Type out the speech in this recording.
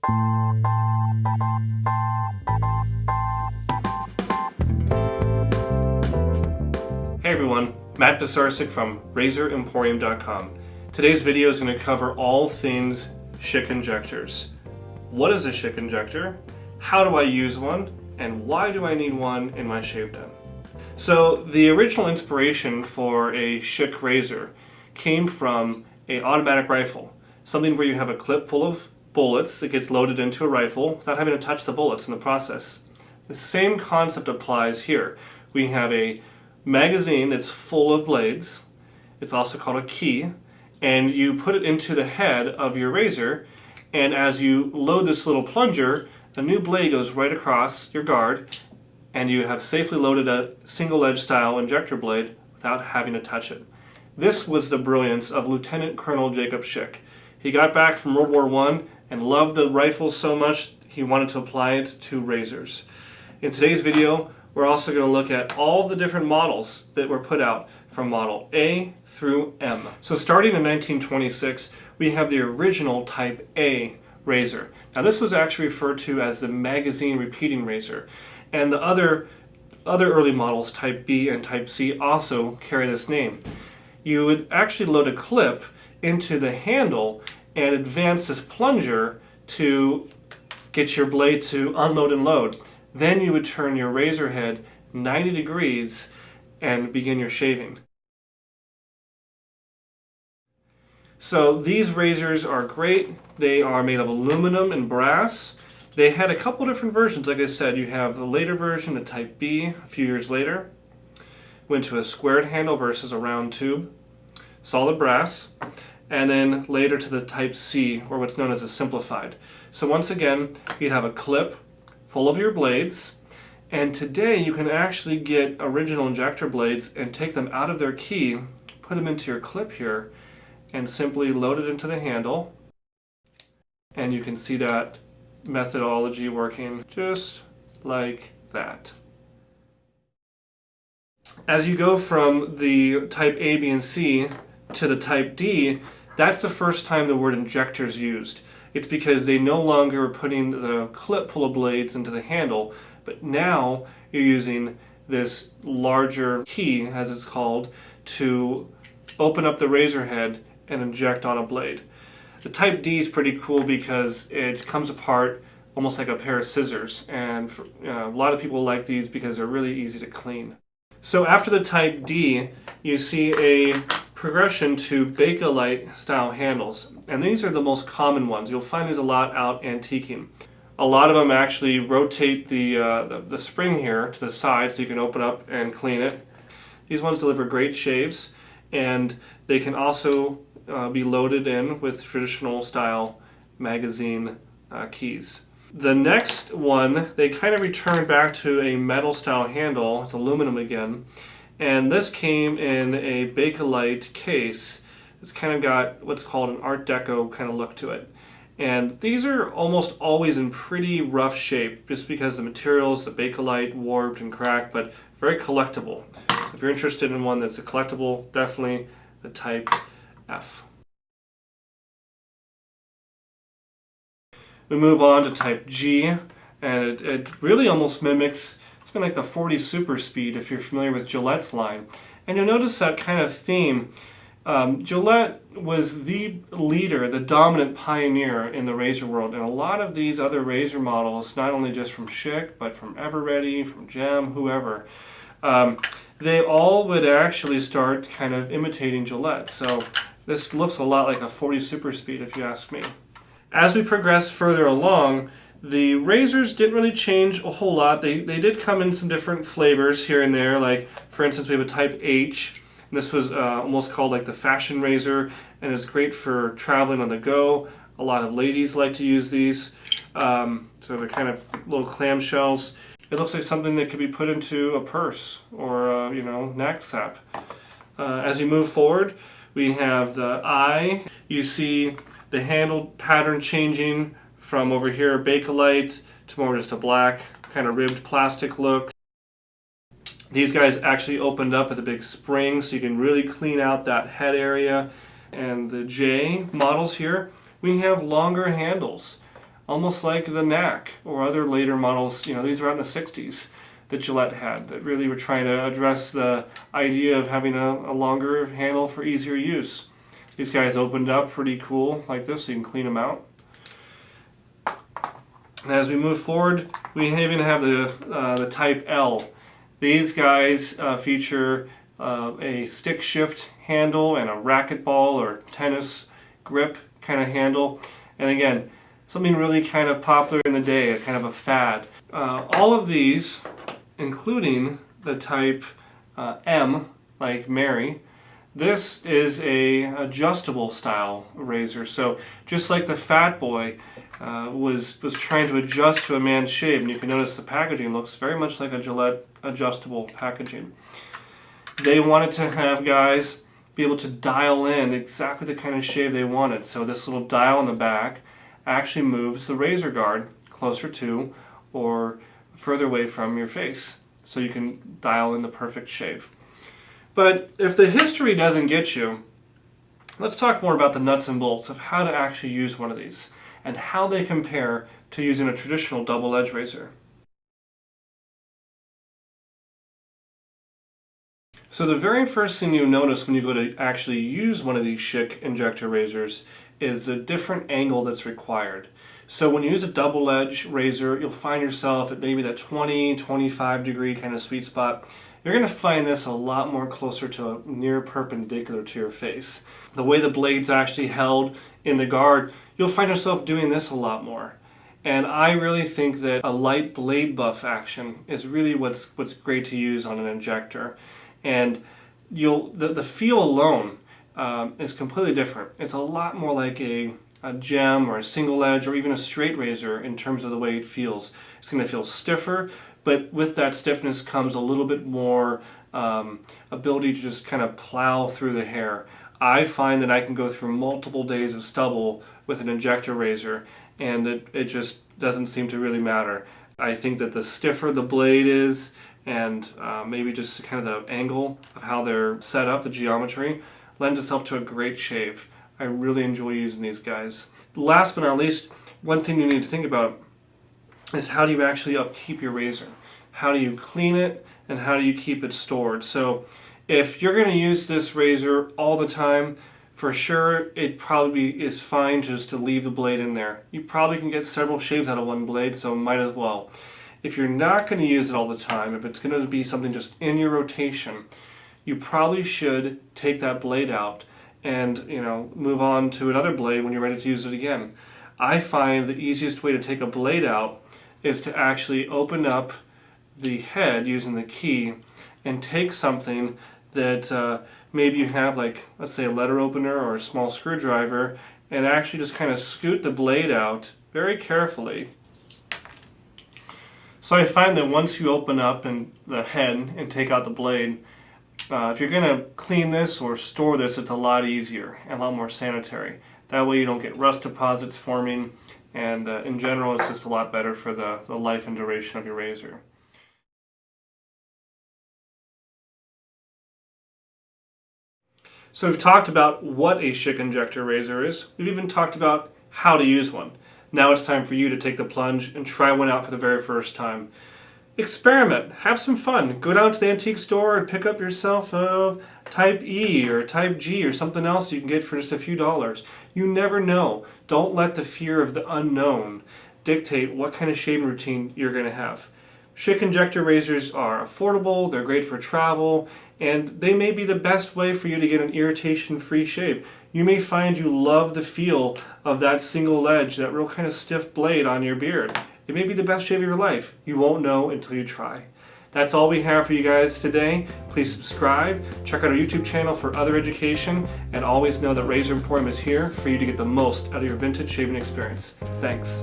Hey everyone, Matt Pisarcik from RazorEmporium.com. Today's video is going to cover all things Schick injectors. What is a Schick injector? How do I use one? And why do I need one in my shave den? So the original inspiration for a Schick razor came from an automatic rifle. Something where you have a clip full of bullets that gets loaded into a rifle without having to touch the bullets in the process. The same concept applies here. We have a magazine that's full of blades. It's also called a key, and you put it into the head of your razor, and as you load this little plunger, a new blade goes right across your guard, and you have safely loaded a single edge style injector blade without having to touch it. This was the brilliance of Lieutenant Colonel Jacob Schick. He got back from World War I and loved the rifles so much he wanted to apply it to razors. In today's video, we're also going to look at all the different models that were put out from model A through M. So starting in 1926, we have the original Type A razor. Now this was actually referred to as the magazine repeating razor. And the other early models, Type B and Type C, also carry this name. You would actually load a clip into the handle and advance this plunger to get your blade to unload and load. Then you would turn your razor head 90 degrees and begin your shaving. So these razors are great. They are made of aluminum and brass. They had a couple different versions. Like I said, you have the later version, the Type B, a few years later. Went to a squared handle versus a round tube. Solid brass. And then later to the Type C, or what's known as a simplified. So once again, you'd have a clip full of your blades, and today you can actually get original injector blades and take them out of their key, put them into your clip here, and simply load it into the handle, and you can see that methodology working just like that. As you go from the Type A, B, and C to the Type D, that's the first time the word injector is used. It's because they no longer are putting the clip full of blades into the handle, but now you're using this larger key, as it's called, to open up the razor head and inject on a blade. The Type D is pretty cool because it comes apart almost like a pair of scissors, and a lot of people like these because they're really easy to clean. So after the Type D, you see a progression to Bakelite style handles, and these are the most common ones. You'll find these a lot out antiquing. A lot of them actually rotate the spring here to the side so you can open up and clean it. These ones deliver great shaves, and they can also be loaded in with traditional style magazine keys. The next one, they kind of return back to a metal style handle. It's aluminum again. And this came in a Bakelite case. It's kind of got what's called an Art Deco kind of look to it. And these are almost always in pretty rough shape just because the materials, the Bakelite, warped and cracked, but very collectible. So if you're interested in one that's a collectible, definitely the Type F. We move on to Type G, and it really almost mimics, it's been like the 40 Super Speed if you're familiar with Gillette's line. And you'll notice that kind of theme. Gillette was the leader, the dominant pioneer in the razor world, and a lot of these other razor models, not only just from Schick, but from Everready, from Gem, whoever, they all would actually start kind of imitating Gillette. So this looks a lot like a 40 Super Speed if you ask me. As we progress further along, the razors didn't really change a whole lot. They did come in some different flavors here and there. Like, for instance, we have a Type H. And this was almost called like the fashion razor, and it's great for traveling on the go. A lot of ladies like to use these. So they're kind of little clamshells. It looks like something that could be put into a purse or a, knapsack. As you move forward, we have the I. You see the handle pattern changing from over here Bakelite to more just a black kind of ribbed plastic look. These guys actually opened up with a big spring so you can really clean out that head area. And the J models here, we have longer handles. almost like the Knack or other later models. You know, these were out in the 60s that Gillette had, that really were trying to address the idea of having a longer handle for easier use. These guys opened up pretty cool like this, so you can clean them out. And as we move forward, we even have the Type L. These guys feature a stick shift handle and a racquetball or tennis grip kind of handle. And again, something really kind of popular in the day, kind of a fad. All of these, including the Type M, like Mary, this is a adjustable style razor. So just like the Fat Boy was trying to adjust to a man's shave, and you can notice the packaging looks very much like a Gillette adjustable packaging. They wanted to have guys be able to dial in exactly the kind of shave they wanted. So this little dial in the back actually moves the razor guard closer to or further away from your face, so you can dial in the perfect shave. But if the history doesn't get you, let's talk more about the nuts and bolts of how to actually use one of these and how they compare to using a traditional double-edged razor. So the very first thing you notice when you go to actually use one of these Schick Injector Razors is the different angle that's required. So when you use a double-edged razor, you'll find yourself at maybe that 20-25 degree kind of sweet spot. You're going to find this a lot more closer to a near perpendicular to your face. The way the blade's actually held in the guard, you'll find yourself doing this a lot more. And I really think that a light blade buff action is really what's great to use on an injector. And the feel alone is completely different. It's a lot more like a gem or a single edge or even a straight razor in terms of the way it feels. It's going to feel stiffer, but with that stiffness comes a little bit more ability to just kind of plow through the hair. I find that I can go through multiple days of stubble with an injector razor, and it just doesn't seem to really matter. I think that the stiffer the blade is, and maybe just kind of the angle of how they're set up, the geometry, lends itself to a great shave. I really enjoy using these guys. Last but not least, one thing you need to think about is how do you actually upkeep your razor? How do you clean it, and how do you keep it stored? So if you're going to use this razor all the time, for sure it probably is fine just to leave the blade in there. You probably can get several shaves out of one blade, so might as well. If you're not going to use it all the time, if it's going to be something just in your rotation, you probably should take that blade out and move on to another blade when you're ready to use it again. I find the easiest way to take a blade out is to actually open up the head using the key and take something that maybe you have, like let's say a letter opener or a small screwdriver, and actually just kind of scoot the blade out very carefully. So I find that once you open up the head and take out the blade, if you're going to clean this or store this, it's a lot easier and a lot more sanitary. That way you don't get rust deposits forming, and in general it's just a lot better for the life and duration of your razor. So we've talked about what a Schick Injector Razor is. We've even talked about how to use one. Now it's time for you to take the plunge and try one out for the very first time. Experiment, have some fun. Go down to the antique store and pick up yourself a Type E or Type G or something else you can get for just a few dollars. You never know. Don't let the fear of the unknown dictate what kind of shaving routine you're going to have. Schick Injector Razors are affordable, they're great for travel, and they may be the best way for you to get an irritation-free shave. You may find you love the feel of that single edge, that real kind of stiff blade on your beard. It may be the best shave of your life. You won't know until you try. That's all we have for you guys today. Please subscribe, check out our YouTube channel for other education, and always know that Razor Emporium is here for you to get the most out of your vintage shaving experience. Thanks.